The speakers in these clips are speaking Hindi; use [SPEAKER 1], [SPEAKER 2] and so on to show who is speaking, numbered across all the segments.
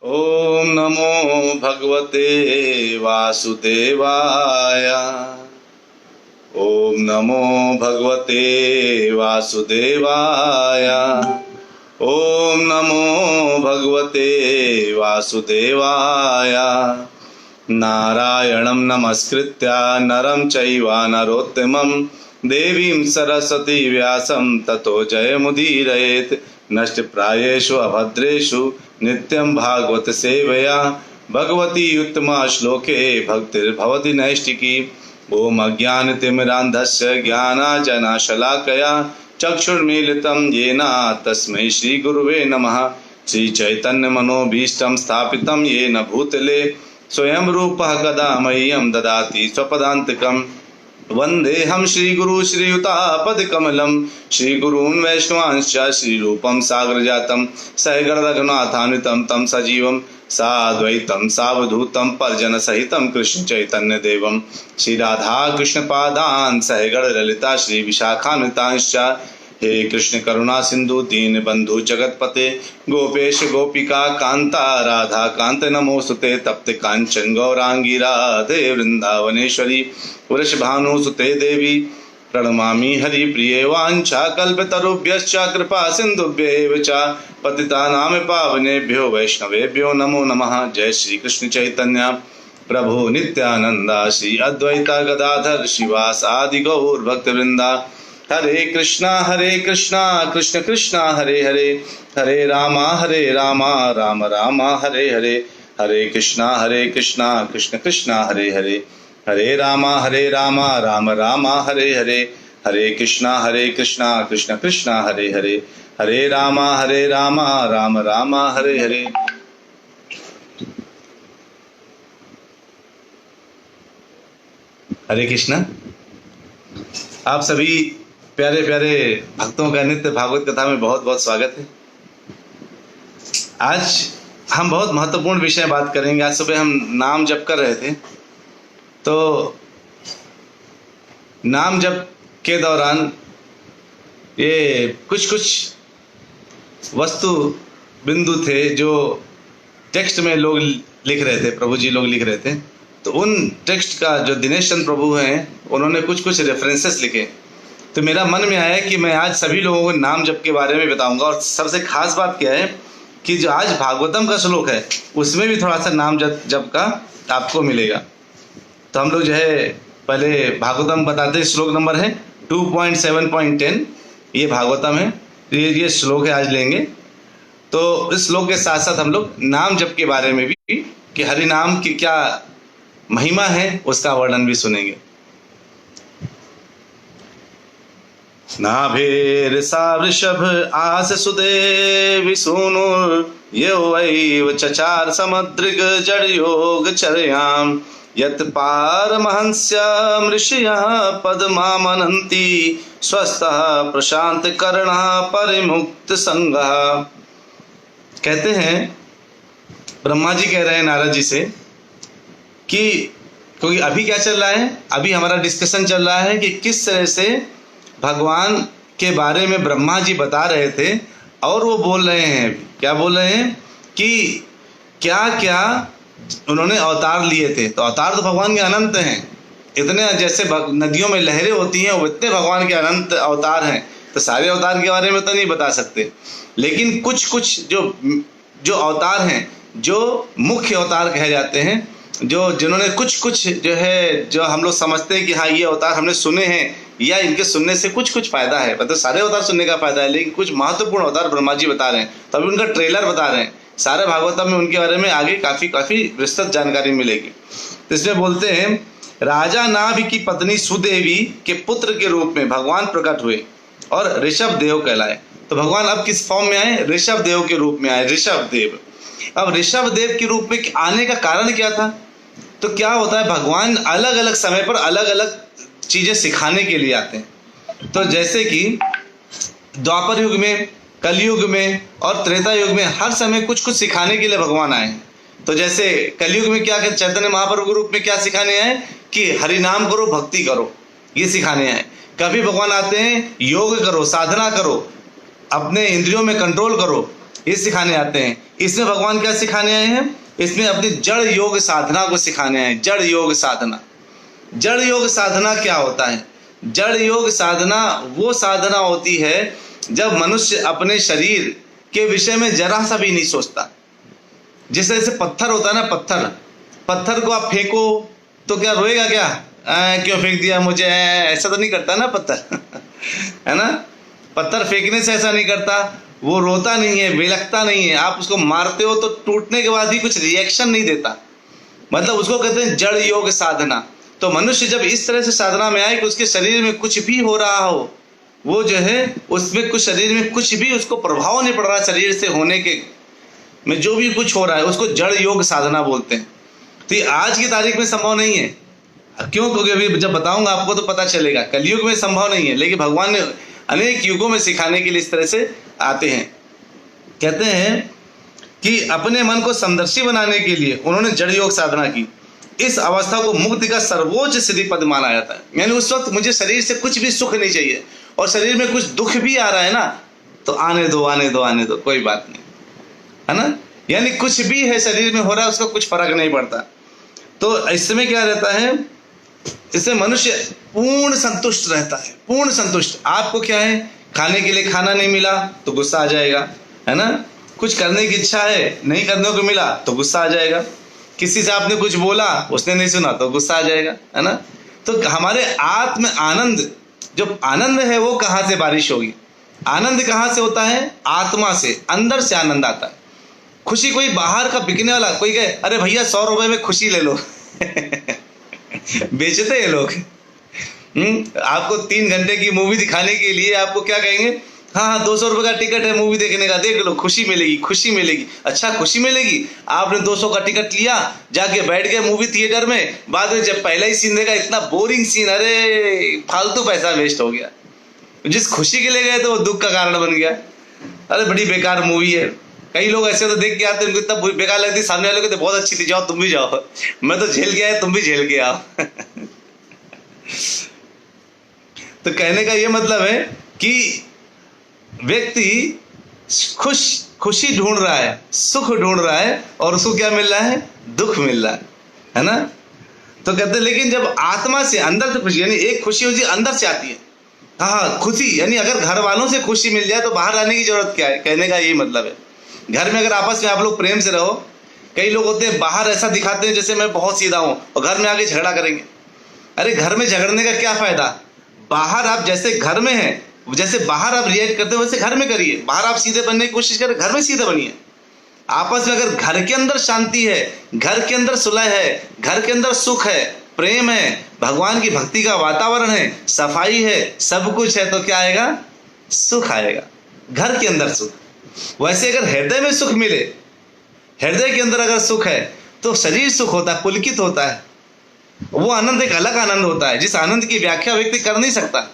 [SPEAKER 1] ओम नमो भगवते वासुदेवाय। ओम नमो भगवते वासुदेवाय। ओम नमो भगवते वासुदेवाय। नारायणं नमस्कृत्य नरं चैव नरोत्तमं देवीं सरस्वती व्यासं ततो जयमुदीरयेत्। नष्टप्रायेषु अभद्रेषु नित्यं भागवत सेवया भगवती उत्तमा श्लोके भक्तिर्भवति नैष्टिकी। ओम अज्ञानतिमिरान्धस्य ज्ञानाञ्जनशलाकया चक्षुर्मीलितं येन तस्मै श्रीगुरुवे नमः। श्रीचैतन्यमनोभीष्टं स्थापितं येन भूतले स्वयं रूपः कदा मह्यं ददाति स्वपदान्तिकम्। वन्देऽहं श्रीगुरु श्रीयुतापदकमलं श्रीगुरून् वैष्णवांश्च श्रीरूपं साग्रजातं सहगणरघुनाथान्वितं तं सजीवं साद्वैतं सावधूतं परिजनसहितं कृष्णचैतन्यदेवं श्रीराधाकृष्णपादान् सहगणललिता श्रीविशाखान्वितांश्च। हे कृष्ण करुणा सिंधु दीन बंधु जगतपते गोपेश गोपिका कांता राधा कांत नमोस्तुते। तप्त कांचन गौरांगी राधे वृंदावनेश्वरी वृषभानुसुते देवी प्रणमामि हरिप्रिये। वाञ्छा कल्पतरुभ्यश्च कृपा सिन्धुभ्येव च पतितानां पावनेभ्यो वैष्णवेभ्यो नमो नमः। जय श्री कृष्ण चैतन्य प्रभु नित्यानंदा श्री अद्वैता गदाधर शिवासादि गौर भक्तवृंदा। हरे कृष्णा कृष्ण कृष्णा हरे हरे हरे रामा राम राम हरे हरे। हरे कृष्णा कृष्ण कृष्णा हरे हरे हरे रामा राम राम हरे हरे। हरे कृष्णा कृष्ण कृष्णा हरे हरे हरे रामा राम राम हरे हरे। हरे कृष्णा। आप सभी प्यारे प्यारे भक्तों का नित्य भागवत कथा में बहुत बहुत स्वागत है। आज हम बहुत महत्वपूर्ण विषय बात करेंगे। आज सुबह हम नाम जप कर रहे थे, तो नाम जप के दौरान ये कुछ वस्तु बिंदु थे जो टेक्स्ट में लोग लिख रहे थे, प्रभु जी लोग लिख रहे थे। तो उन टेक्स्ट का जो दिनेश चंद्र प्रभु हैं, उन्होंने कुछ रेफरेंसेस लिखे। तो मेरा मन में आया कि मैं आज सभी लोगों को नाम जप के बारे में बताऊंगा। और सबसे खास बात क्या है कि जो आज भागवतम का श्लोक है उसमें भी थोड़ा सा नाम जप का आपको मिलेगा। तो हम लोग जो है पहले भागवतम बताते हैं। श्लोक नंबर है 2.7.10, ये भागवतम है, ये श्लोक है आज लेंगे। तो इस श्लोक के साथ साथ हम लोग नाम जप के बारे में भी कि हरि नाम की क्या महिमा है उसका वर्णन भी सुनेंगे। नाभिर्सा वृषभ आस सुदेवि सूनुर् यो वैव चचार समुद्रिक जड़ योग चर्याम यत् पारमहंस्य ऋषयः पद्मामनन्ति स्वस्थः प्रशांत कर्णः परिमुक्त संगः। कहते हैं, ब्रह्मा जी कह रहे हैं नारद जी से कि क्योंकि अभी क्या चल रहा है, अभी हमारा डिस्कशन चल रहा है कि किस तरह से भगवान के बारे में ब्रह्मा जी बता रहे थे। और वो बोल रहे हैं, क्या बोल रहे हैं कि क्या क्या उन्होंने अवतार लिए थे। तो अवतार तो भगवान के अनंत हैं, इतने जैसे नदियों में लहरें होती हैं, वो इतने भगवान के अनंत अवतार हैं। तो सारे अवतार के बारे में तो नहीं बता सकते, लेकिन कुछ जो अवतार हैं, जो मुख्य अवतार कहे जाते हैं, जिन्होंने कुछ जो है, जो हम लोग समझते हैं कि हाँ ये अवतार हमने सुने हैं या इनके सुनने से कुछ फायदा है। मतलब सारे अवतार सुनने का फायदा है, लेकिन कुछ महत्वपूर्ण अवतार ब्रह्मा जी बता रहे हैं। तो अभी उनका ट्रेलर बता रहे हैं। सारे भागवतम में उनके बारे में आगे काफी विस्तृत जानकारी मिलेगी। तो इसमें बोलते हैं, राजा नाभि की पत्नी सुदेवी के पुत्र के रूप में भगवान प्रकट हुए और ऋषभ देव कहलाए। तो भगवान अब किस फॉर्म में आए? ऋषभ देव के रूप में आए, ऋषभ देव। अब ऋषभ देव के रूप में आने का कारण क्या था? तो क्या होता है, भगवान अलग अलग समय पर अलग अलग चीजें सिखाने के लिए आते हैं। तो जैसे कि द्वापर युग में, कलयुग में और त्रेता युग में हर समय कुछ सिखाने के लिए भगवान आए हैं। तो जैसे कलयुग में क्या, चैतन्य महाप्रभु के रूप में क्या सिखाने आए कि हरि नाम करो, भक्ति करो, ये सिखाने आए। कभी भगवान आते हैं योग करो, साधना करो, अपने इंद्रियों में कंट्रोल करो, ये सिखाने आते हैं। इसमें भगवान क्या सिखाने आए हैं? इसमें अपनी जड़ योग साधना को सिखाने आए हैं। जड़ योग साधना, जड़ योग साधना क्या होता है? जड़ योग साधना वो साधना होती है जब मनुष्य अपने शरीर के विषय में जरा सा भी नहीं सोचता। जैसे पत्थर होता है ना, पत्थर को आप फेंको तो क्या रोएगा? क्या क्यों फेंक दिया मुझे, ऐसा तो नहीं करता ना पत्थर है ना? पत्थर फेंकने से ऐसा नहीं करता, वो रोता नहीं है, बेलकता नहीं है। आप उसको मारते हो तो टूटने के बाद भी कुछ रिएक्शन नहीं देता, मतलब उसको कहते हैं जड़ योग साधना। तो मनुष्य जब इस तरह से साधना में आए कि उसके शरीर में कुछ भी हो रहा हो, वो जो है उसमें कुछ शरीर में कुछ भी उसको प्रभाव नहीं पड़ रहा, शरीर से होने के में जो भी कुछ हो रहा है उसको जड़ योग साधना बोलते हैं। तो ये आज की तारीख में संभव नहीं है। क्यों? क्योंकि अभी जब बताऊंगा आपको तो पता चलेगा। कलयुग में संभव नहीं है, लेकिन भगवान ने अनेक युगों में सिखाने के लिए इस तरह से आते हैं। कहते हैं कि अपने मन को समदर्शी बनाने के लिए उन्होंने जड़ योग साधना की। इस अवस्था को मुक्ति का सर्वोच्च सिद्धि पद माना जाता है। यानी उस वक्त मुझे शरीर से कुछ भी सुख नहीं चाहिए, और शरीर में कुछ दुख भी आ रहा है ना तो आने दो आने दो आने दो, कोई बात नहीं, है ना? यानी कुछ भी है शरीर में हो रहा है उसका कुछ फर्क नहीं पड़ता। तो इसमें क्या रहता है? इससे मनुष्य पूर्ण संतुष्ट रहता है, पूर्ण संतुष्ट। आपको क्या है, खाने के लिए खाना नहीं मिला तो गुस्सा आ जाएगा, है ना? कुछ करने की इच्छा है, नहीं करने को मिला तो गुस्सा आ जाएगा। किसी से आपने कुछ बोला, उसने नहीं सुना तो गुस्सा आ जाएगा, है ना? तो हमारे आत्म आनंद, जो आनंद है वो कहाँ से बारिश होगी? आनंद कहाँ से होता है? आत्मा से, अंदर से आनंद आता है। खुशी कोई बाहर का बिकने वाला, कोई कहे अरे भैया 100 रुपए में खुशी ले लो बेचते हैं लोग। आपको 3 घंटे की मूवी दिखाने के लिए आपको क्या कहेंगे? हाँ 200 रुपए का टिकट है मूवी देखने का, देख लो, खुशी मिलेगी, खुशी मिलेगी। अच्छा खुशी मिलेगी? आपने 200 का टिकट लिया, जाके बैठ गए मूवी थिएटर में, बाद में जब पहला ही सीन देखा इतना बोरिंग सीन, अरे फालतू पैसा वेस्ट हो गया। जिस खुशी के लिए गए थे वो दुख का कारण बन गया। अरे बड़ी बेकार मूवी है। कई लोग ऐसे तो देख के आते हैं, उनको इतना बेकार लगती है, सामने वाले को तो बहुत अच्छी थी, जाओ तुम भी जाओ, मैं तो झेल के आया, तुम भी झेल के आओ तो कहने का ये मतलब है कि व्यक्ति खुशी ढूंढ रहा है, सुख ढूंढ रहा है, और उसको क्या मिल रहा है? दुख मिल रहा है ना? तो कहते हैं लेकिन जब आत्मा से, अंदर से खुशी, यानी एक खुशी होती है अंदर से आती है। हाँ खुशी, यानी अगर घर वालों से खुशी मिल जाए तो बाहर आने की जरूरत क्या है? कहने का यही मतलब है। घर में अगर आपस में आप लोग प्रेम से रहो, कई लोग होते हैं बाहर ऐसा दिखाते हैं जैसे मैं बहुत सीधा हूं, और घर में आके झगड़ा करेंगे। अरे घर में झगड़ने का क्या फायदा? बाहर आप जैसे घर में हैं, जैसे बाहर आप रिएक्ट करते हो वैसे घर में करिए। बाहर आप सीधे बनने की कोशिश करें, घर में सीधे बनिए। आपस में अगर घर के अंदर शांति है, घर के अंदर सुलह है, घर के अंदर सुख है, प्रेम है, भगवान की भक्ति का वातावरण है, सफाई है, सब कुछ है, तो क्या आएगा? सुख आएगा, घर के अंदर सुख। वैसे अगर हृदय में सुख मिले, हृदय के अंदर अगर सुख है तो शरीर सुख होता है, पुलकित होता है। वो आनंद एक अलग आनंद होता है, जिस आनंद की व्याख्या व्यक्ति कर नहीं सकता।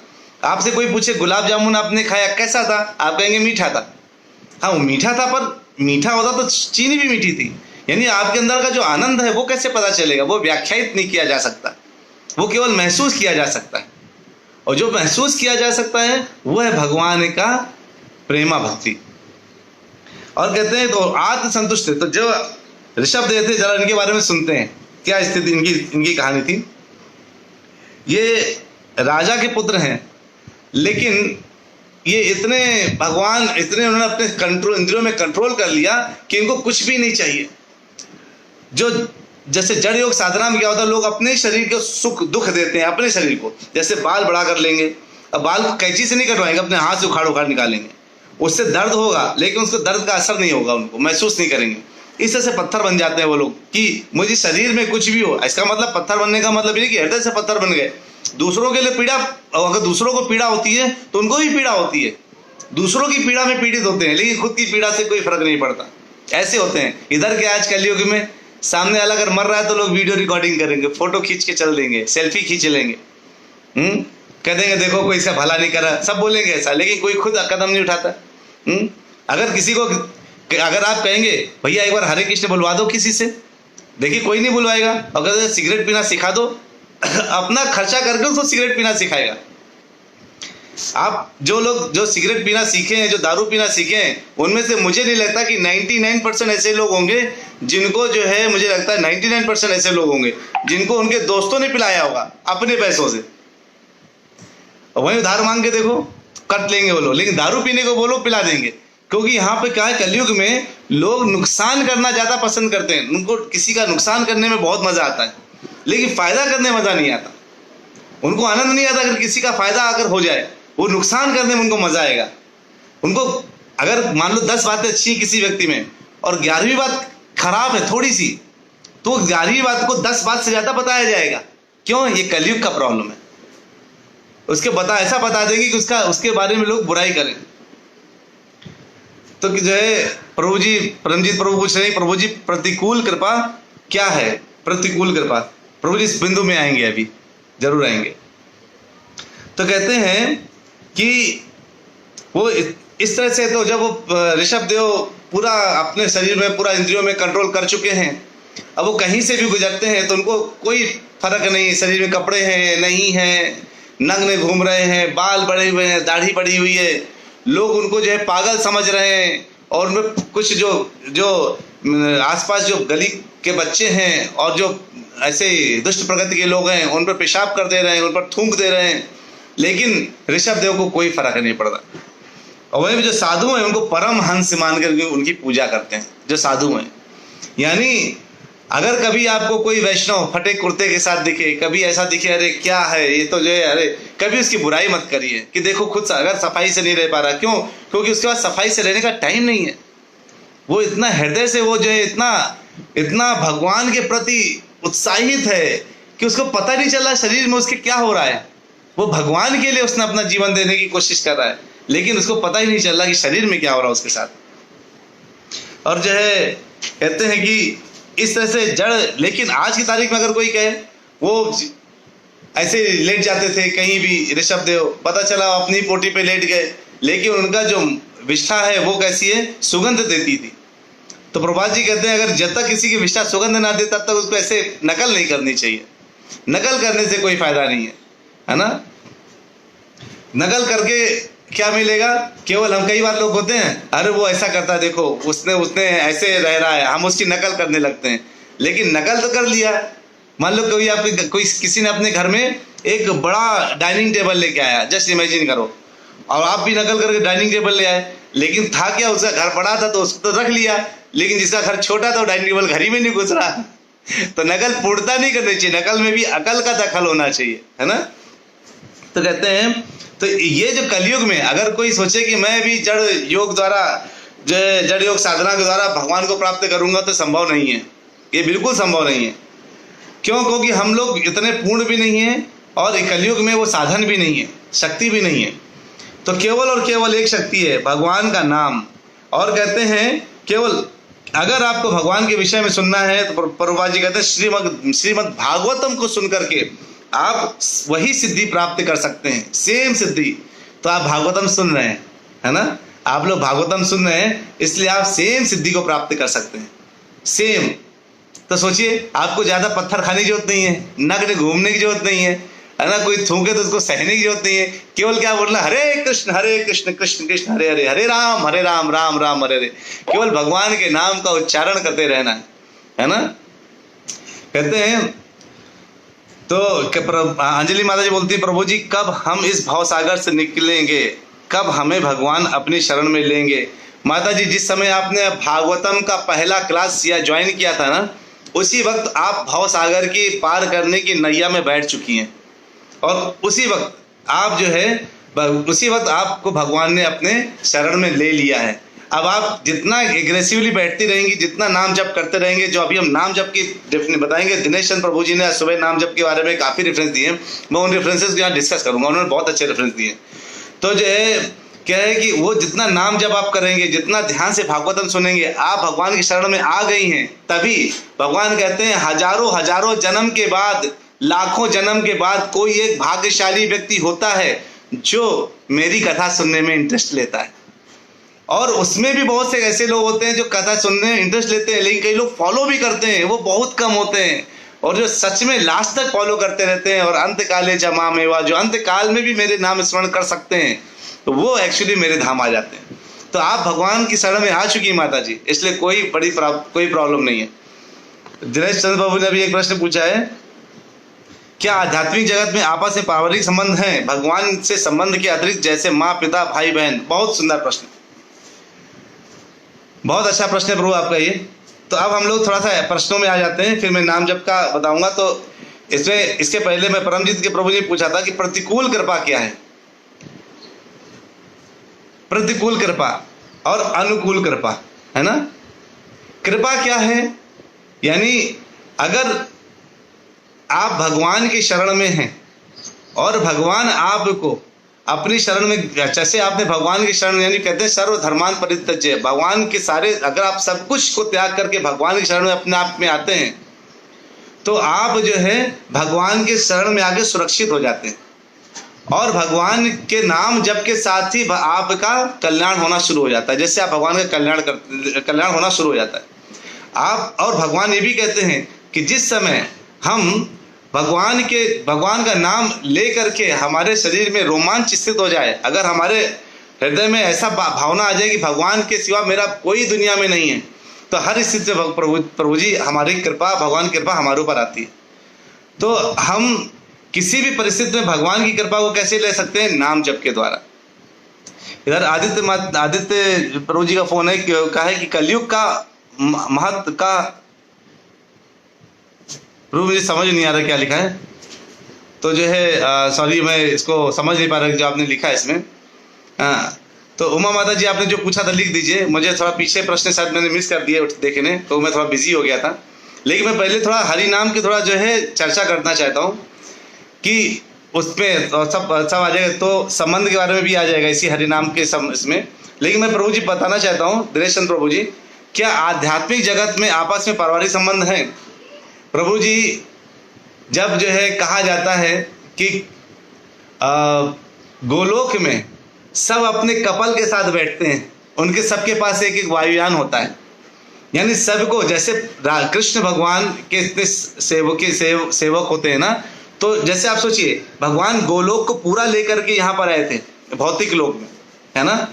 [SPEAKER 1] आपसे कोई पूछे गुलाब जामुन आपने खाया कैसा था, आप कहेंगे मीठा था। हाँ वो मीठा था, पर मीठा होता तो चीनी भी मीठी थी। यानी आपके अंदर का जो आनंद है वो कैसे पता चलेगा? वो व्याख्यायित नहीं किया जा सकता, वो केवल महसूस किया जा सकता है। और जो महसूस किया जा सकता है वो है भगवान का प्रेमा भक्ति। और कहते हैं तो आत्म संतुष्ट है। तो जो ऋषभ देव थे, जरा इनके बारे में सुनते हैं क्या स्थिति इनकी कहानी थी। ये राजा के पुत्र हैं, लेकिन ये इतने भगवान, इतने उन्होंने अपने कंट्रोल, इंद्रियों में कंट्रोल कर लिया कि इनको कुछ भी नहीं चाहिए। जो जैसे जड़ योग साधना में क्या होता है, लोग अपने शरीर को सुख दुख देते हैं अपने शरीर को। जैसे बाल बड़ा कर लेंगे, अब बाल को कैंची से नहीं कटवाएंगे, अपने हाथ से उखाड़ उखाड़ निकालेंगे। उससे दर्द होगा, लेकिन उसको दर्द का असर नहीं होगा, उनको महसूस नहीं करेंगे। इस तरह से पत्थर बन जाते हैं वो लोग कि मुझे शरीर में कुछ भी हो। इसका मतलब पत्थर बनने का मतलब ये कि हृदय से पत्थर बन गए। दूसरों के लिए पीड़ा, अगर दूसरों को पीड़ा होती है तो उनको भी पीड़ा होती है। दूसरों की पीड़ा में पीड़ित होते हैं, लेकिन खुद की पीड़ा से कोई फर्क नहीं पड़ता। ऐसे होते हैं। इधर के आज कलयुग में सामने वाला अगर मर रहा है तो लोग वीडियो रिकॉर्डिंग करेंगे, फोटो खींच के चल देंगे, सेल्फी खींच लेंगे, कह देंगे देखो कोई इसका भला नहीं करा, सब बोलेंगे ऐसा, लेकिन कोई खुद कदम नहीं उठाता। अगर किसी को, अगर आप कहेंगे भैया एक बार हरे कृष्ण बुलवा दो किसी से, देखिए कोई नहीं बुलवाएगा। अगर सिगरेट पीना सिखा दो, अपना खर्चा करके उसको सिगरेट पीना सिखाएगा। आप जो लोग जो सिगरेट पीना सीखे हैं, जो दारू पीना सीखे हैं, उनमें से मुझे नहीं लगता कि 99% ऐसे लोग होंगे जिनको जो है, मुझे लगता है 99% ऐसे लोग होंगे जिनको उनके दोस्तों ने पिलाया होगा अपने पैसों से। वहीं उधार मांग के देखो, कट लेंगे वो लोग, लेकिन दारू पीने को बोलो पिला देंगे। क्योंकि यहाँ पे क्या है, कलयुग में लोग नुकसान करना ज्यादा पसंद करते हैं। उनको किसी का नुकसान करने में बहुत मजा आता है, लेकिन फायदा करने में मजा नहीं आता। उनको आनंद नहीं आता अगर किसी का फायदा अगर हो जाए, वो नुकसान करने में उनको मजा आएगा। उनको अगर मान लो 10 बातें अच्छी हैं किसी व्यक्ति में और 11वीं बात खराब है थोड़ी सी, तो 11वीं बात को 10 बात से ज्यादा बताया जाएगा। क्यों? ये कलयुग का प्रॉब्लम है। उसके ऐसा बता देंगे कि उसके बारे में लोग बुराई करें। तो जो है प्रभु जी, परमजीत प्रभु पूछ रहे हैं, प्रभु जी प्रतिकूल कृपा क्या है? प्रतिकूल कृपा, प्रभु जी इस बिंदु में आएंगे, अभी जरूर आएंगे। तो कहते हैं कि वो इस तरह से, तो जब वो ऋषभ देव पूरा अपने शरीर में, पूरा इंद्रियों में कंट्रोल कर चुके हैं, अब वो कहीं से भी गुजरते हैं तो उनको कोई फर्क नहीं, शरीर में कपड़े हैं नहीं हैं, नग्न घूम रहे हैं, बाल बड़े हुए हैं, दाढ़ी बड़ी हुई है, लोग उनको जो है पागल समझ रहे हैं। और उनमें कुछ जो आसपास जो गली के बच्चे हैं और जो ऐसे दुष्ट प्रकृति के लोग हैं, उन पर पेशाब कर दे रहे हैं, उन पर थूक दे रहे हैं, लेकिन ऋषभ देव को कोई फर्क नहीं पड़ता। और वहीं जो साधु हैं उनको परम हंस मान करके उनकी पूजा करते हैं, जो साधु हैं। यानी अगर कभी आपको कोई वैष्णव फटे कुर्ते के साथ दिखे, कभी ऐसा दिखे, अरे क्या है ये तो जो है, अरे कभी उसकी बुराई मत करिए कि देखो खुद अगर सफाई से नहीं रह पा रहा। क्यों? क्योंकि उसके बाद सफाई से रहने का टाइम नहीं है। वो इतना हृदय से वो जो है इतना भगवान के प्रति उत्साहित है कि उसको पता नहीं चल रहा शरीर में उसके क्या हो रहा है। वो भगवान के लिए उसने अपना जीवन देने की कोशिश कर रहा है, लेकिन उसको पता ही नहीं चल रहा कि शरीर में क्या हो रहा है उसके साथ। और जो है कहते हैं कि इस तरह से जड़, लेकिन आज की तारीख में अगर कोई कहे, वो ऐसे लेट जाते थे कहीं भी ऋषभ देव, पता चला अपनी पोटी पे लेट गए, लेकिन उनका जो विष्ठा है वो कैसी है, सुगंध देती थी। तो प्रभुपाद जी कहते हैं अगर जब तक किसी की विष्ठा सुगंध ना दे तब तक उसको ऐसे नकल नहीं करनी चाहिए। नकल करने से कोई फायदा नहीं है ना। नकल करके क्या मिलेगा? केवल हम कई बार लोग होते हैं, अरे वो ऐसा करता है, देखो उसने ऐसे रह रहा है, हम उसकी नकल करने लगते हैं। लेकिन नकल तो कर लिया। मान लो किसी ने अपने घर में एक बड़ा डाइनिंग टेबल लेके आया, जस्ट इमेजिन करो, और आप भी नकल करके डाइनिंग टेबल ले आए, लेकिन था क्या, उसका घर बड़ा था तो उसको तो रख लिया, लेकिन जिसका घर छोटा था वो डाइनिंग टेबल घर ही में नहीं घुस रहा। तो नकल पूर्णता नहीं करनी चाहिए, नकल में भी अकल का दखल होना चाहिए, है ना। तो कहते हैं, तो ये जो कलयुग में अगर कोई सोचे कि मैं भी जड़ योग द्वारा, जड़ योग साधना के द्वारा भगवान को प्राप्त करूंगा, तो संभव नहीं है, ये बिल्कुल संभव नहीं है। क्यों? क्योंकि हम लोग इतने पूर्ण भी नहीं है और कलयुग में वो साधन भी नहीं है, शक्ति भी नहीं है। तो केवल और केवल एक शक्ति है, भगवान का नाम। और कहते हैं केवल अगर आपको भगवान के विषय में सुनना है तो प्रभुपाद जी कहते हैं श्रीमद् भागवतम को सुन करके आप वही सिद्धि प्राप्त कर सकते हैं, सेम सिद्धि। तो आप भागवतम सुन रहे हैं, है ना, आप लोग भागवतम सुन रहे हैं, इसलिए आप सेम सिद्धि को प्राप्त कर सकते हैं, सेम। तो सोचिए, आपको ज्यादा पत्थर खाने की जरूरत नहीं है, नग्न घूमने की जरूरत नहीं है ना, कोई थूके तो उसको सहने की जरूरत नहीं है। केवल क्या बोलना, हरे कृष्ण कृष्ण कृष्ण हरे हरे, हरे राम राम राम हरे हरे। केवल भगवान के नाम का उच्चारण करते रहना है ना। कहते हैं तो अंजलि माता जी बोलती है, प्रभु जी कब हम इस भवसागर से निकलेंगे, कब हमें भगवान अपनी शरण में लेंगे। माता जी जिस समय आपने भागवतम का पहला क्लास ज्वाइन किया था ना, उसी वक्त आप भवसागर की पार करने की नैया में बैठ चुकी हैं, और उसी वक्त आप जो है, उसी वक्त आपको भगवान ने अपने शरण में ले लिया है। अब आप जितना एग्रेसिवली बैठती रहेंगी, जितना नाम जप करते रहेंगे, जो अभी हम नाम जप की बताएंगे, दिनेश चंद्र प्रभु जी ने सुबह नाम जप के बारे में काफ़ी रेफरेंस दिए, मैं उन रेफरेंसेस को यहाँ डिस्कस करूंगा, उन्होंने बहुत अच्छे रेफरेंस दिए। तो जो है क्या है कि वो जितना नाम जप आप करेंगे, जितना ध्यान से भागवतम सुनेंगे, आप भगवान की शरण में आ गई हैं, तभी भगवान कहते हैं हजारों जन्म के बाद, लाखों जन्म के बाद कोई एक भाग्यशाली व्यक्ति होता है जो मेरी कथा सुनने में इंटरेस्ट लेता है। और उसमें भी बहुत से ऐसे लोग होते हैं जो कथा सुनने में इंटरेस्ट लेते हैं, लेकिन कई लोग फॉलो भी करते हैं, वो बहुत कम होते हैं। और जो सच में लास्ट तक फॉलो करते रहते हैं और अंत काले जमा मेवा, जो अंत काल में भी मेरे नाम स्मरण कर सकते हैं, तो वो एक्चुअली मेरे धाम आ जाते हैं। तो आप भगवान की शरण में आ चुकी है माता जी, इसलिए कोई प्रॉब्लम नहीं है। दिनेश चंद्र बाबू ने अभी एक प्रश्न पूछा है, क्या आध्यात्मिक जगत में आपस में पारिवारिक संबंध हैं भगवान से संबंध के अतिरिक्त, जैसे माँ पिता भाई बहन? बहुत सुंदर प्रश्न, बहुत अच्छा प्रश्न है प्रभु आपका ये। तो अब हम लोग थोड़ा सा प्रश्नों में आ जाते हैं, फिर मैं नाम जप का बताऊंगा। तो इसमें इसके पहले मैं परमजीत के प्रभु जी पूछा था कि प्रतिकूल कृपा क्या है। प्रतिकूल कृपा और अनुकूल कृपा, है ना। कृपा क्या है, यानी अगर आप भगवान की शरण में हैं और भगवान आपको अपनी शरण में, जैसे आपने भगवान की शरण, यानी कहते हैं सर्वधर्मान परित्यज्य, भगवान के सारे, अगर आप सब कुछ को त्याग करके भगवान की शरण में अपने आप में आते हैं, तो आप जो है भगवान के शरण में आके सुरक्षित हो जाते हैं और भगवान के नाम जप के साथ ही आपका कल्याण होना शुरू हो जाता है। जैसे आप भगवान का कल्याण होना शुरू हो जाता है आप। और भगवान ये भी कहते हैं कि जिस समय हम भगवान का नाम ले करके हमारे शरीर में रोमांच स्थित हो जाए, अगर हमारे हृदय में ऐसा भावना आ जाए कि भगवान के सिवा मेरा कोई दुनिया में नहीं है, तो हर स्थिति में प्रभु जी हमारी कृपा, भगवान की कृपा हमारे ऊपर आती है। तो हम किसी भी परिस्थिति में भगवान की कृपा को कैसे ले सकते हैं? नाम जप के द्वारा। इधर आदित्य प्रभु जी का फोन है, कहा है कि कलयुग का महत्व का, प्रभु मुझे समझ नहीं आ रहा क्या लिखा है, तो जो है सॉरी मैं इसको समझ नहीं पा रहा जो आपने लिखा है इसमें। तो उमा माता जी आपने जो पूछा था लिख दीजिए। मुझे थोड़ा पीछे प्रश्न शायद मैंने मिस कर दिए देखने, तो मैं थोड़ा बिजी हो गया था। लेकिन मैं पहले थोड़ा हरि नाम की थोड़ा जो है चर्चा करना चाहता हूँ कि उसमें सब आ जाएगा, तो संबंध के बारे में भी आ जाएगा इसी हरि नाम के इसमें। लेकिन मैं प्रभु जी बताना चाहता हूँ, दिनेश चंद्र प्रभु जी, क्या आध्यात्मिक जगत में आपस में पारिवारिक संबंध हैं? प्रभु जी, जब जो है कहा जाता है कि गोलोक में सब अपने कपल के साथ बैठते हैं, उनके सबके पास एक एक वायुयान होता है, यानी सबको, जैसे कृष्ण भगवान के इतने सेवक होते हैं ना, तो जैसे आप सोचिए भगवान गोलोक को पूरा लेकर के यहाँ पर आए थे, भौतिक लोक में, है ना,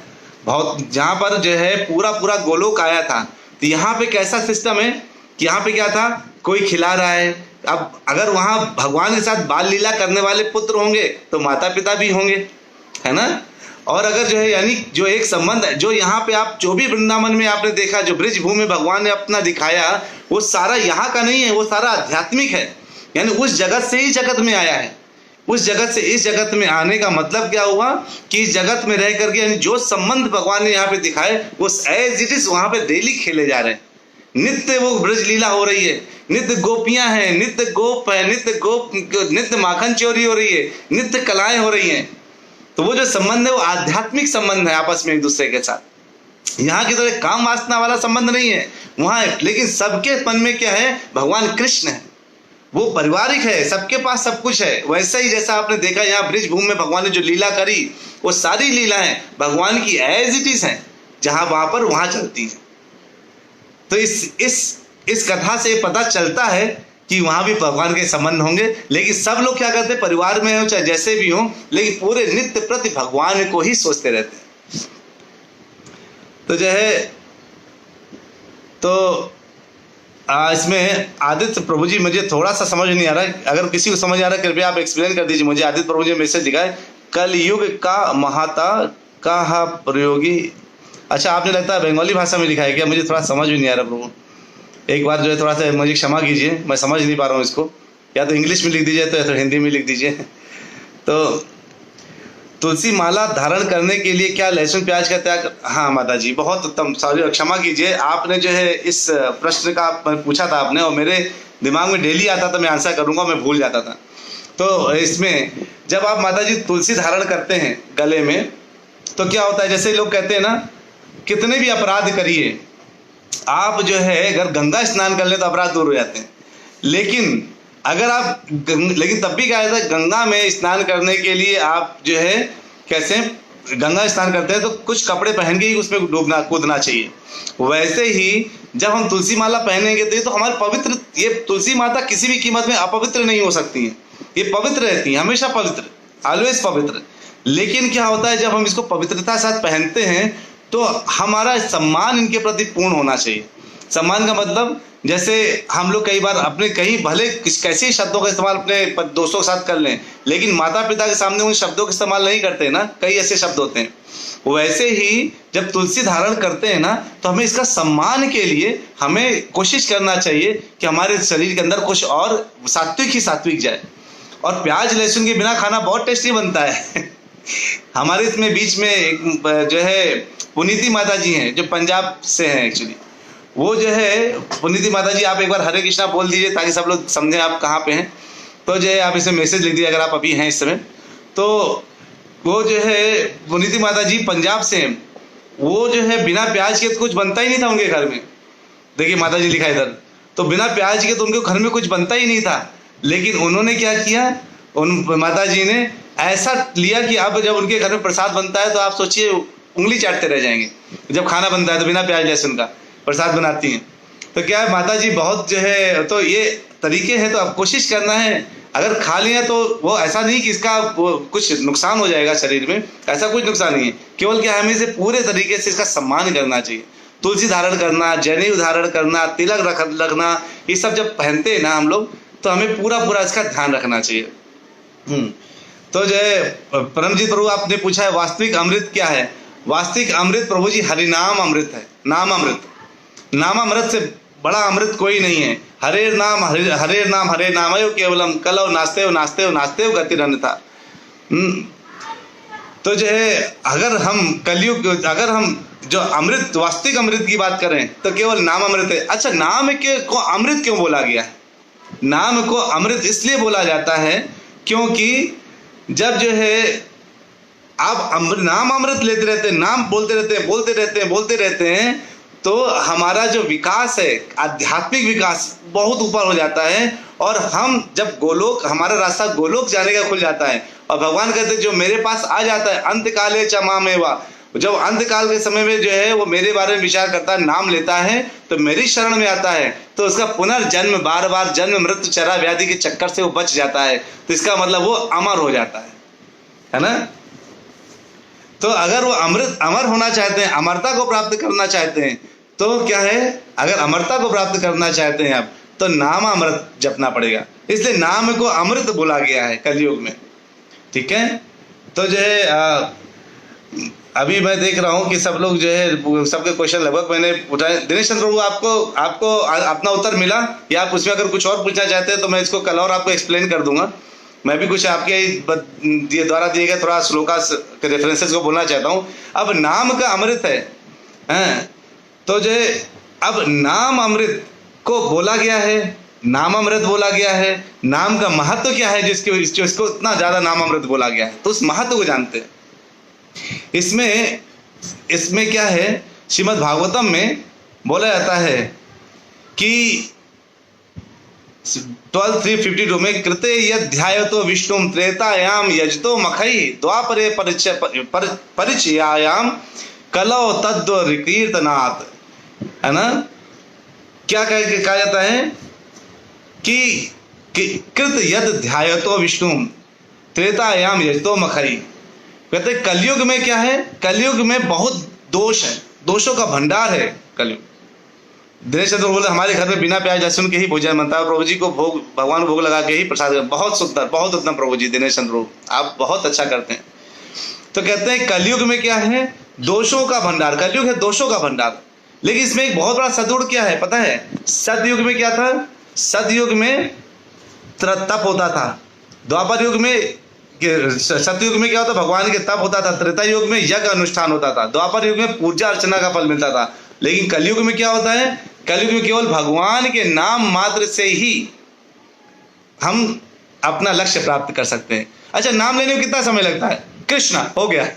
[SPEAKER 1] जहाँ पर जो है पूरा गोलोक आया था। तो यहाँ पे कैसा सिस्टम है कि यहाँ पे क्या था, कोई खिला रहा है। अब अगर वहाँ भगवान के साथ बाल लीला करने वाले पुत्र होंगे तो माता पिता भी होंगे, है ना। और अगर जो है यानी जो एक संबंध है, जो यहाँ पे आप जो भी वृंदावन में आपने देखा, जो ब्रिज भूमि भगवान ने अपना दिखाया, वो सारा यहाँ का नहीं है, वो सारा आध्यात्मिक है। यानी उस जगत से ही जगत में आया है। उस जगत से इस जगत में आने का मतलब क्या हुआ कि इस जगत में रह करके यानी जो संबंध भगवान ने यहाँ पे दिखाए वो एज इट इज वहाँ पे डेली खेले जा रहे हैं। नित्य वो ब्रज लीला हो रही है, नित्य गोपियां हैं, नित्य गोप है, नित्य माखन चोरी हो रही है, नित्य कलाएं हो रही हैं। तो वो जो संबंध है वो आध्यात्मिक संबंध है आपस में एक दूसरे के साथ। यहाँ की तरह काम वासना वाला संबंध नहीं है वहाँ, लेकिन सबके मन में क्या है, भगवान कृष्ण है, वो पारिवारिक है, सबके पास सब कुछ है। वैसे ही जैसा आपने देखा यहाँ ब्रिज भूमि में भगवान ने जो लीला करी, वो सारी लीलाएं भगवान की एज इट इज हैं, जहाँ वहां पर वहां चलती है। तो इस कथा से पता चलता है कि वहां भी भगवान के संबंध होंगे, लेकिन सब लोग क्या करते हैं, परिवार में हो चाहे जैसे भी हो, लेकिन पूरे नित्य प्रति भगवान को ही सोचते रहते हैं। तो जो है तो इसमें आदित्य प्रभु जी मुझे थोड़ा सा समझ नहीं आ रहा है, अगर किसी को समझ आ रहा है कृपया आप एक्सप्लेन कर दीजिए मुझे। आदित्य प्रभु जी मैसेज लिखा है, कलयुग का महाता का प्रयोगी। अच्छा, आपने लगता है बंगाली भाषा में लिखा है क्या, मुझे थोड़ा समझ भी नहीं आ रहा प्रभु। एक बार जो है थोड़ा सा मुझे क्षमा कीजिए, मैं समझ नहीं पा रहा हूँ इसको, या तो इंग्लिश में लिख दीजिए तो या तो हिंदी में लिख दीजिए। तो तुलसी माला धारण करने के लिए क्या लहसुन प्याज का त्याग? हाँ माता जी, बहुत उत्तम, सॉरी क्षमा कीजिए। आपने जो है इस प्रश्न का पूछा था आपने, और मेरे दिमाग में डेली आता था, मैं आंसर करूँगा, मैं भूल जाता था। तो इसमें जब आप माता जी तुलसी धारण करते हैं गले में, तो क्या होता है, जैसे लोग कहते हैं ना, कितने भी अपराध करिए आप जो है अगर गंगा स्नान कर ले तो अपराध दूर हो जाते हैं। लेकिन अगर आप लेकिन तब भी क्या है, गंगा में स्नान करने के लिए आप जो है कैसे गंगा स्नान करते हैं तो कुछ कपड़े पहन के ही उसमें कूदना चाहिए। वैसे ही जब हम तुलसी माला पहनेंगे तो ये तो हमारे पवित्र, ये तुलसी माता किसी भी कीमत में अपवित्र नहीं हो सकती है, ये पवित्र रहती है, हमेशा पवित्र, ऑलवेज पवित्र। लेकिन क्या होता है, जब हम इसको पवित्रता के साथ पहनते हैं तो हमारा सम्मान इनके प्रति पूर्ण होना चाहिए। सम्मान का मतलब, जैसे हम लोग कई बार अपने कहीं भले कैसे ही शब्दों का इस्तेमाल अपने दोस्तों के साथ कर लें, लेकिन माता पिता के सामने उन शब्दों का इस्तेमाल नहीं करते ना, कई ऐसे शब्द होते हैं। वैसे ही जब तुलसी धारण करते हैं ना, तो हमें इसका सम्मान के लिए हमें कोशिश करना चाहिए कि हमारे शरीर के अंदर कुछ और सात्विक ही सात्विक जाए। और प्याज लहसुन के बिना खाना बहुत टेस्टी बनता है। हमारे इसमें बीच में एक जो है पुनीति माता जी हैं, जो पंजाब से हैं एक्चुअली। वो जो है पुनीति माता जी, आप एक बार हरे कृष्णा बोल दीजिए ताकि सब लोग समझें आप कहाँ पे हैं। तो जो है आप इसे मैसेज लिख दीजिए अगर आप अभी हैं इस समय। तो वो जो है पुनीति माता जी पंजाब से हैं। वो जो है बिना प्याज के तो कुछ बनता ही नहीं था उनके घर में। देखिए माता जी लिखा इधर, तो बिना प्याज के तो उनके घर में कुछ बनता ही नहीं था। लेकिन उन्होंने क्या किया, उन माता जी ने ऐसा लिया कि अब जब उनके घर में प्रसाद बनता है तो आप सोचिए उंगली चाटते रह जाएंगे। जब खाना बनता है तो बिना प्याज लहसुन का प्रसाद बनाती हैं। तो क्या है, माता जी बहुत जो है, तो ये तरीके हैं। तो आप कोशिश करना है, अगर खा लिया तो वो ऐसा नहीं कि इसका कुछ नुकसान हो जाएगा शरीर में, ऐसा कुछ नुकसान नहीं है। केवल क्या है, हमें इसे पूरे तरीके से इसका सम्मान करना चाहिए। तुलसी धारण करना, जनेऊ धारण करना, तिलक रखना, ये सब जब पहनते हैं ना हम लोग, तो हमें पूरा इसका ध्यान रखना चाहिए। तो जो है परमजीत प्रभु आपने पूछा है वास्तविक अमृत क्या है। वास्तविक अमृत प्रभु जी हरिनाम अमृत है, नाम अमृत। नाम अमृत से बड़ा अमृत कोई नहीं है। हरे नाम हरे नामयो केवलम कलौ नास्ते गतिर अन्यथा। तो जो है अगर हम कलयुग, अगर हम जो अमृत, वास्तविक अमृत की बात करें तो केवल नाम अमृत है। अच्छा, नाम को अमृत क्यों बोला गया है? नाम को अमृत इसलिए बोला जाता है क्योंकि जब जो है आप नाम अमृत लेते रहते हैं, नाम बोलते रहते हैं, तो हमारा जो विकास है, आध्यात्मिक विकास बहुत ऊपर हो जाता है। और हम जब गोलोक, हमारा रास्ता गोलोक जाने का खुल जाता है। और भगवान कहते हैं जो मेरे पास आ जाता है, अंत काले च मामेवा, जब अंत काल के समय में जो है वो मेरे बारे में विचार करता है, नाम लेता है, तो मेरी शरण में आता है, तो उसका पुनर्जन्म, बार जन्म मृत्यु चरा व्याधि के चक्कर से वो बच जाता है। तो इसका मतलब वो अमर हो जाता है ना। तो अगर वो अमर होना चाहते हैं, अमरता को प्राप्त करना चाहते हैं, तो क्या है, अगर अमरता को प्राप्त करना चाहते हैं आप, तो नाम अमृत जपना पड़ेगा। इसलिए नाम को अमृत बोला गया है कलयुग में। ठीक है। तो जो है अभी मैं देख रहा हूँ कि सब लोग जो है, सबके क्वेश्चन लगभग मैंने उठाए। दिनेश चंद्र प्रभु, आपको अपना उत्तर मिला, या आप उसमें अगर कुछ और पूछना चाहते हैं तो मैं इसको कल और आपको एक्सप्लेन कर दूंगा। मैं भी कुछ आपके द्वारा दिए गए थोड़ा श्लोका के रेफरेंसेस को बोलना चाहता हूँ। अब नाम का अमृत है, तो जो है अब नाम अमृत को बोला गया है, नाम अमृत बोला गया है। नाम का महत्व क्या है जिसको इतना ज्यादा नाम अमृत बोला गया है, तो उस महत्व को जानते हैं। इसमें क्या है, श्रीमद् भागवतम में बोला जाता है कि 12:352 में कृते यध्यायतो विष्णुम त्रेतायाम यजतो मखई द्वापरे परिचयायाम कलौ तद्व कीर्तनात्, है ना। क्या कहा जाता है कि कृत यद ध्यायतो विष्णुम त्रेतायाम यजतो मखई। कहते कलयुग में क्या है, कलयुग में बहुत दोष है, दोषों का भंडार है कलयुग। दिनेश चंद्र बोले हमारे घर में बिना प्याज लहसुन के ही भोजन बनता है, प्रभु जी को भोग, भगवान भोग लगा के ही प्रसाद। बहुत सुंदर, बहुत उत्तम प्रभु जी, दिनेश चंद्र आप बहुत अच्छा करते हैं। तो कहते हैं कलयुग में क्या है, दोषों का भंडार। कलयुग है दोषों का भंडार। लेकिन इसमें एक बहुत बड़ा सदगुण क्या है पता है? सतयुग में क्या था? सतयुग में तप होता था। द्वापर युग में, सतयुग में क्या होता, भगवान के तप होता था। त्रेता युग में यज्ञ अनुष्ठान होता था। द्वापर युग में पूजा अर्चना का फल मिलता था। लेकिन कलयुग में क्या होता है? कलयुग में केवल भगवान के नाम मात्र से ही हम अपना लक्ष्य प्राप्त कर सकते हैं। अच्छा, नाम लेने में कितना समय लगता है? कृष्णा हो गया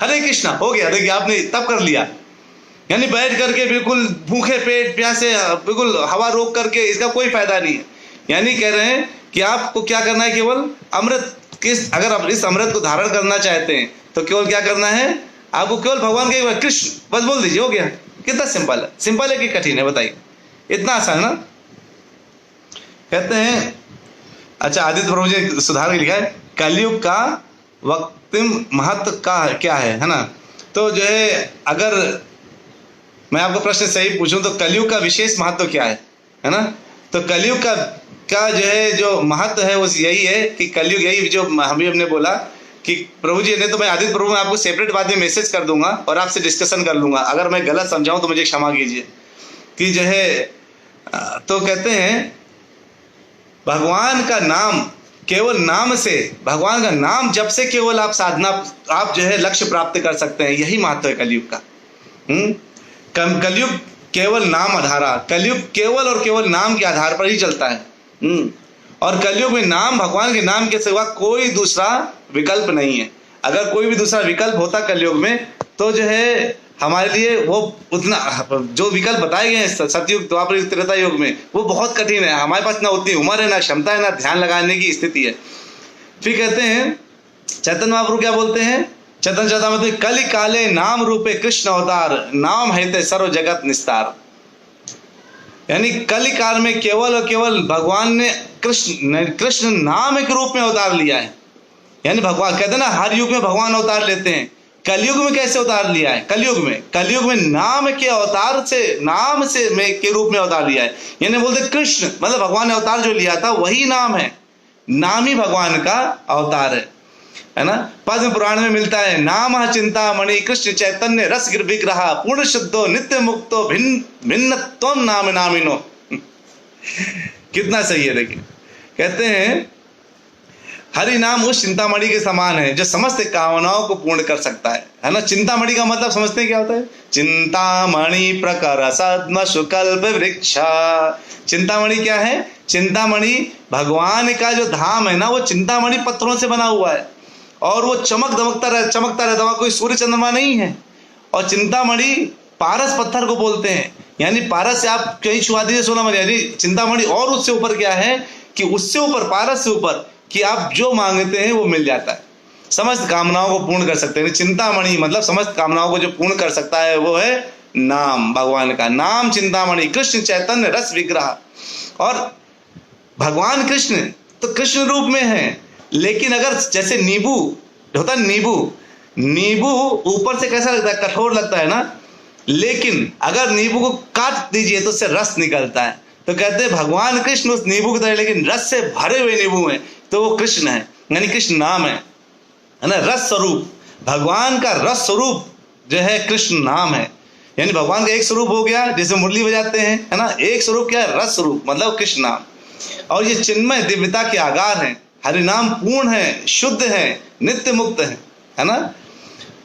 [SPEAKER 1] हरे कृष्णा हो गया। देखिए आपने तप कर लिया, यानी बैठ करके बिल्कुल भूखे पेट प्यासे बिल्कुल हवा रोक करके, इसका कोई फायदा नहीं है। यानी कह रहे हैं कि आपको क्या करना है, केवल अमृत अगर आप इस अमृत को धारण करना चाहते हैं तो केवल क्या करना है, आपको केवल भगवान के कृष्ण बस बोल दीजिए, हो गया। कितना सिंपल है कि कठिन है, बताइए, इतना आसान है ना। कहते हैं, अच्छा आदित्य प्रभु जी सुधार के लिखा है, कलयुग का वक्तिम महत्व का क्या है ना। तो जो है अगर मैं आपको प्रश्न सही पूछूं तो कलयुग का विशेष महत्व क्या है ना। तो कलयुग का जो है जो महत्व है वो यही है कि कलयुग, यही जो हमने बोला कि प्रभु जी ने, तो मैं आदित्य प्रभु में आपको सेपरेट बाद में मैसेज कर दूंगा और आपसे डिस्कशन कर लूंगा, अगर मैं गलत समझाऊं तो मुझे क्षमा कीजिए। कि जो है तो कहते हैं भगवान का नाम, केवल नाम से, भगवान का नाम जब से केवल आप साधना, आप जो है लक्ष्य प्राप्त कर सकते हैं, यही महत्व है कलयुग का। कलयुग केवल नाम आधारा, कलयुग केवल और केवल नाम के आधार पर ही चलता है। और कलयुग में नाम, भगवान के नाम के सिवा कोई दूसरा विकल्प नहीं है। अगर कोई भी दूसरा विकल्प होता कलयुग में तो जो है हमारे लिए वो उतना, जो विकल्प बताए गए हैं सतयुग, द्वापर युग, त्रेता युग में, वो बहुत कठिन है। हमारे पास ना उतनी उम्र है, ना क्षमता है, ना ध्यान लगाने की स्थिति है। फिर कहते हैं चैतन्य महाप्रभु क्या बोलते हैं, चैतन्य चरितामृत, कलि काले नाम रूपे कृष्ण अवतार, नाम है सर्व जगत निस्तार। यानी कलि काल में केवल और केवल भगवान ने कृष्ण नाम के रूप में अवतार लिया है। यानी भगवान कहते हैं ना हर युग में भगवान अवतार लेते हैं, कलयुग में कैसे अवतार लिया है, कलयुग में नाम के अवतार से, नाम से के रूप में अवतार लिया है। यानी बोलते कृष्ण मतलब भगवान ने अवतार जो लिया था वही नाम है, नाम ही भगवान का अवतार है ना। पद्म पुराण में मिलता है, नाम चिंता मणि कृष्ण चैतन्य रस विग्रह पूर्ण शुद्धो नित्य मुक्तो भिन्न त्वम नाम नामिनो। कितना सही है देखिए। कहते हैं हरि नाम उस चिंतामणि के समान है जो समस्त कामनाओं को पूर्ण कर सकता है ना। चिंतामणि का मतलब समझते हैं क्या होता है, चिंतामणि प्रकर सद्म सुकल्प वृक्षा। चिंतामणि क्या है, चिंतामणि भगवान का जो धाम है ना, वो चिंतामणि पत्थरों से बना हुआ है और वो चमकता रहता है, कोई सूर्य चंद्रमा नहीं है। और चिंतामणि पारस पत्थर को बोलते हैं, यानी पारस से आप कहीं छुआ दीजिए सोना मर जाए। चिंतामणि और उससे ऊपर क्या है कि उससे ऊपर, पारस से ऊपर, कि आप जो मांगते हैं वो मिल जाता है, समस्त कामनाओं को पूर्ण कर सकते हैं। चिंतामणि मतलब समस्त कामनाओं को जो पूर्ण कर सकता है वो है नाम, भगवान का नाम चिंतामणि, कृष्ण चैतन्य रस विग्रह। और भगवान कृष्ण तो कृष्ण रूप में है, लेकिन अगर जैसे नींबू होता है, नींबू ऊपर से कैसा लगता है, कठोर लगता है ना, लेकिन अगर नींबू को काट दीजिए तो उससे रस निकलता है। तो कहते हैं भगवान कृष्ण उस नींबू की तरह, लेकिन रस से भरे हुए नींबू हैं, तो वो कृष्ण है, यानी कृष्ण नाम है ना। रस स्वरूप, भगवान का रस स्वरूप जो है कृष्ण नाम है। यानी भगवान का एक स्वरूप हो गया, जैसे मुरली बजाते हैं है ना, एक स्वरूप क्या है, रस स्वरूप मतलब कृष्ण नाम। और ये चिन्मय दिव्यता के आगार है, हरि नाम पूर्ण है, शुद्ध है, नित्य मुक्त है ना।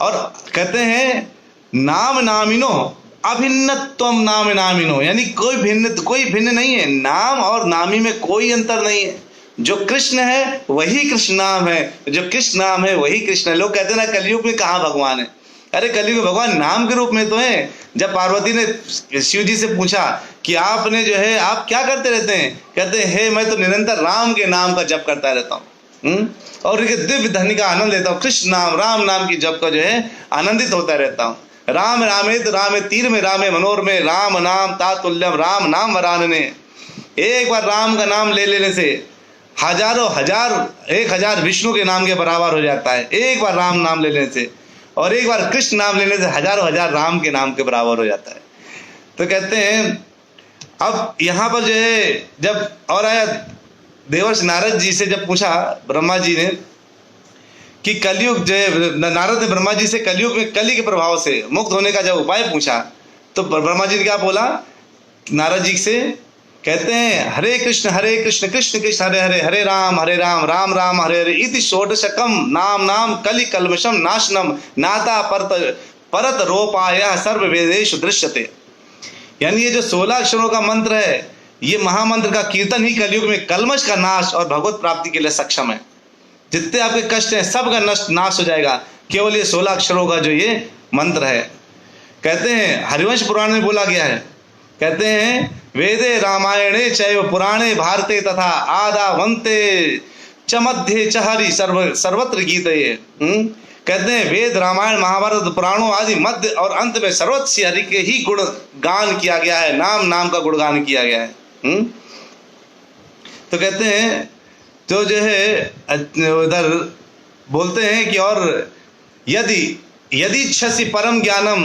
[SPEAKER 1] और कहते हैं नाम नामिनो अभिन्नत्वम नाम नामिनो, यानी कोई भिन्न नहीं है, नाम और नामी में कोई अंतर नहीं है। जो कृष्ण है वही कृष्ण नाम है, जो कृष्ण नाम है वही कृष्ण है। लोग कहते हैं ना कलयुग में कहाँ भगवान है, अरे कलयुग में भगवान नाम के रूप में तो है। जब पार्वती ने शिव जी से पूछा कि आपने जो है आप क्या करते रहते हैं, कहते हैं मैं तो निरंतर राम के नाम का जप करता रहता हूँ और दिव्य धन का आनंद लेता हूँ। कृष्ण नाम, राम नाम की जप का जो है आनंदित होता रहता हूँ। राम रामेत रामे तीर में रामे मनोर में, राम नाम तातुल्यम राम नाम वरानने। एक बार राम का नाम ले लेने से हजारों हजार, 1000 विष्णु के नाम के बराबर हो जाता है, एक बार राम नाम ले लेने से। और एक बार कृष्ण नाम लेने से हजारों हजार राम के नाम के बराबर हो जाता है। तो कहते हैं अब यहाँ पर जो है जब और आया देवर्षि नारद जी से जब पूछा ब्रह्मा जी ने कि कलयुग जो है, नारद ने ब्रह्मा जी से कलयुग में कली के प्रभाव से मुक्त होने का जब उपाय पूछा, तो ब्रह्मा जी ने क्या बोला नारद जी से, कहते हैं हरे कृष्ण कृष्ण कृष्ण हरे हरे, हरे राम राम राम हरे हरे, इति षोडशकम नाम नाम कलि कल्मषम नाशनम नाता परत रोपाय सर्व वेदेषु दृश्यते। यानी ये जो 16 अक्षरों का मंत्र है, ये महामंत्र का कीर्तन ही कलयुग में कल्मष का नाश और भगवत प्राप्ति के लिए सक्षम है। जितने आपके कष्ट हैं सबका नाश हो जाएगा, केवल ये 16 अक्षरों का जो ये मंत्र है। कहते हैं हरिवंश पुराण में बोला गया है, कहते हैं वेदे रामायणे चैव पुराणे भारते तथा आदावन्ते च मध्ये च हरि सर्वत्र गीतये। कहते हैं वेद रामायण महाभारत पुराणों आदि मध्य और अंत में सर्वोच्च श्री हरि के ही गुण गान किया गया है, नाम नाम का गुणगान किया गया है। तो कहते हैं तो जो है उधर बोलते हैं कि और यदि यदि इच्छसि परम ज्ञानम,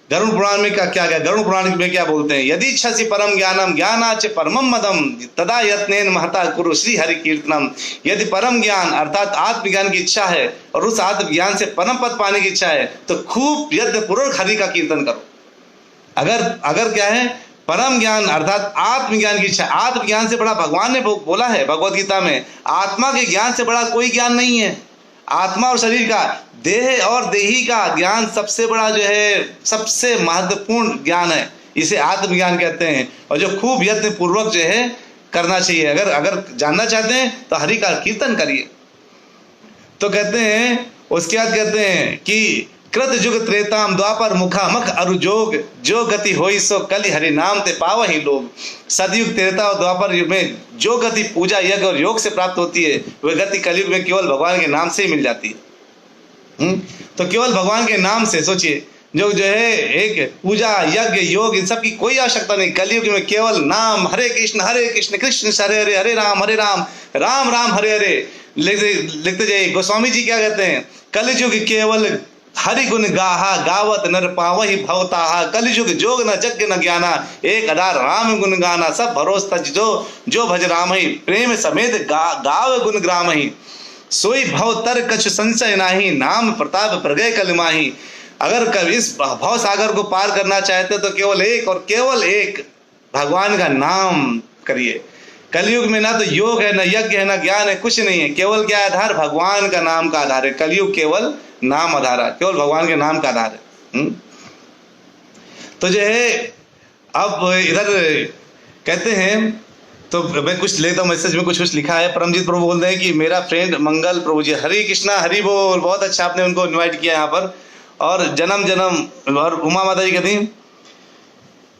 [SPEAKER 1] गरुड़ पुराण में क्या गया, गरुड़ पुराण में क्या बोलते हैं, यदि इच्छसि परम ज्ञानम ज्ञानाच परमम मदम तदा यत्नेन महता कुरु श्री हरि कीर्तनम। यदि परम ज्ञान अर्थात आत्मज्ञान की इच्छा है और उस आत्मज्ञान से परम पद पाने की इच्छा है तो खूब यत्न पूर्वक हरि का कीर्तन करो। अगर क्या है परम ज्ञान अर्थात आत्मज्ञान की इच्छा, आत्मज्ञान से बड़ा भगवान ने बोला है भगवत गीता में, आत्मा के ज्ञान से बड़ा कोई ज्ञान नहीं है। आत्मा और शरीर का, देह और देही का ज्ञान सबसे बड़ा जो है सबसे महत्वपूर्ण ज्ञान है, इसे आत्मज्ञान कहते हैं। और जो खूब यत्न पूर्वक जो है करना चाहिए। अगर जानना चाहते हैं तो हरि का कीर्तन करिए। तो कहते हैं उसके बाद कहते हैं कि कृत जुग त्रेताम द्वापर मुखा मख अरुजोग जो गति होई सो कलि हरि नाम ते पावहि लोग। सतयुग त्रेता और द्वापर युग में जो गति पूजा यज्ञ और योग से प्राप्त होती है वह गति कलयुग में केवल भगवान के नाम से ही मिल जाती है। तो केवल भगवान के नाम से सोचिए, जो है एक पूजा यज्ञ योग इन सब की कोई आवश्यकता नहीं। कलयुग में केवल नाम हरे कृष्ण कृष्ण हरे हरे हरे राम राम राम हरे हरे लिखते जाइए। गोस्वामी जी क्या कहते हैं, कलयुग केवल हरि गुण गाहा गावत नर पावहि भवताहा। कलयुग जोग न जग न ज्ञाना एक आधार राम गुण गाना। सब भरोस तज जो भज राम ही प्रेम समेत गाव गुण ग्राम ही। सोई भव तर कछु संशय नाही नाम प्रताप प्रगय कलमाही। अगर कभी इस भव सागर को पार करना चाहते तो केवल एक भगवान का नाम करिए। कलयुग में ना तो योग है, ना यज्ञ है, ना ज्ञान है, कुछ नहीं है। केवल क्या आधार, भगवान का नाम का आधार है। कलयुग केवल नाम आधार है, केवल भगवान के नाम का आधार है। तो जो है अब इधर कहते हैं, तो मैं कुछ लेता हूँ मैसेज में कुछ लिखा है। परमजीत प्रभु बोल रहे हैं कि मेरा फ्रेंड मंगल प्रभु जी, हरे कृष्णा हरि बोल। बहुत अच्छा आपने उनको इनवाइट किया यहाँ पर। और जन्म और उमा माता जी कहती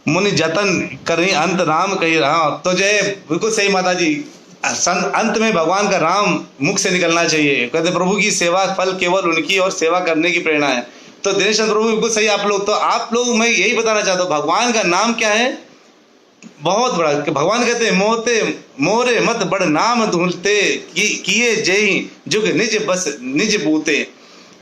[SPEAKER 1] मुनि जतन करी अंत राम कही रहा। तो जो है बिल्कुल सही माता जी, अंत में भगवान का राम मुख से निकलना चाहिए। कहते प्रभु की सेवा फल केवल उनकी और सेवा करने की प्रेरणा है। तो दिनेश चंद्र प्रभु बिल्कुल सही आप लोग। तो आप लोग मैं यही बताना चाहता हूँ, भगवान का नाम क्या है, बहुत बड़ा। भगवान कहते हैं मोते मोरे मत बड़ नाम धूलते किए जय जुग निज बस निज बूते,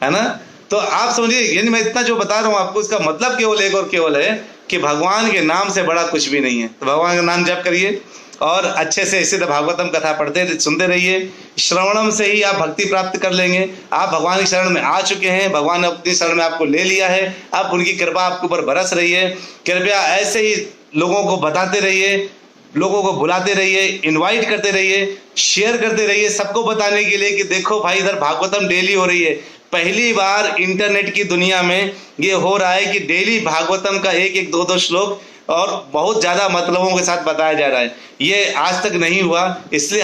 [SPEAKER 1] है ना। तो आप समझिए, यानी मैं इतना जो बता रहा हूँ आपको, इसका मतलब केवल एक और केवल है कि भगवान के नाम से बड़ा कुछ भी नहीं है। तो भगवान का नाम जप करिए और अच्छे से इसी भागवतम कथा पढ़ते सुनते रहिए। श्रवणम से ही आप भक्ति प्राप्त कर लेंगे। आप भगवान की शरण में आ चुके हैं, भगवान ने अपनी शरण में आपको ले लिया है। आप उनकी कृपा आपके ऊपर बरस रही है। कृपया ऐसे ही लोगों को बताते रहिए, लोगों को बुलाते रहिए, इनवाइट करते रहिए, शेयर करते रहिए सबको बताने के लिए कि देखो भाई इधर भागवतम डेली हो रही है। पहली बार इंटरनेट की दुनिया में ये हो रहा है कि डेली भागवतम का एक दो श्लोक और बहुत ज़्यादा मतलबों के साथ बताया जा रहा है। ये आज तक नहीं हुआ। इसलिए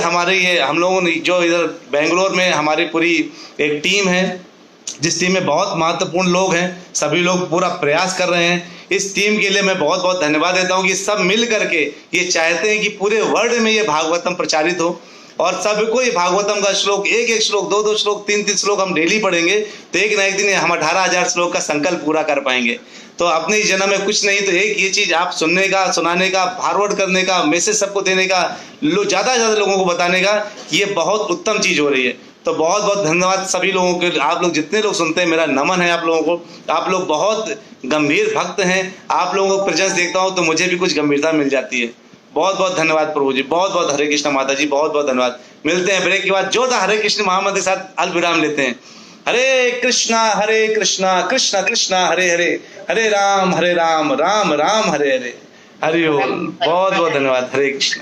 [SPEAKER 1] हम लोगों ने जो इधर बेंगलोर में हमारी पूरी एक टीम है, जिस टीम में बहुत महत्वपूर्ण लोग हैं, सभी लोग पूरा प्रयास कर रहे हैं। इस टीम के लिए मैं बहुत बहुत धन्यवाद देता हूँ कि सब मिल करके ये चाहते हैं कि पूरे वर्ल्ड में ये भागवतम प्रचारित हो और सबको ये भागवतम का श्लोक एक श्लोक दो श्लोक तीन श्लोक हम डेली पढ़ेंगे तो एक ना एक दिन हम 18,000 श्लोक का संकल्प पूरा कर पाएंगे। तो अपने इस जन्म में कुछ नहीं तो एक ये चीज़ आप सुनने का, सुनाने का, फॉरवर्ड करने का, मैसेज सबको देने का, ज़्यादा से ज़्यादा लोगों को बताने का, ये बहुत उत्तम चीज़ हो रही है। तो बहुत बहुत धन्यवाद सभी लोगों के। आप लोग जितने लोग सुनते हैं मेरा नमन है आप लोगों को। आप लोग बहुत गंभीर भक्त हैं। आप लोगों को प्रेजेंस देखता हूँ तो मुझे भी कुछ गंभीरता मिल जाती है। बहुत बहुत धन्यवाद प्रभु जी, बहुत बहुत हरे कृष्ण माता जी, बहुत बहुत धन्यवाद। मिलते हैं ब्रेक के बाद जो था हरे कृष्ण महामंत्र के साथ अल्प विराम लेते हैं। हरे कृष्णा कृष्ण कृष्णा हरे हरे, हरे राम राम राम हरे हरे। हरि ओम। बहुत बहुत धन्यवाद। हरे कृष्ण।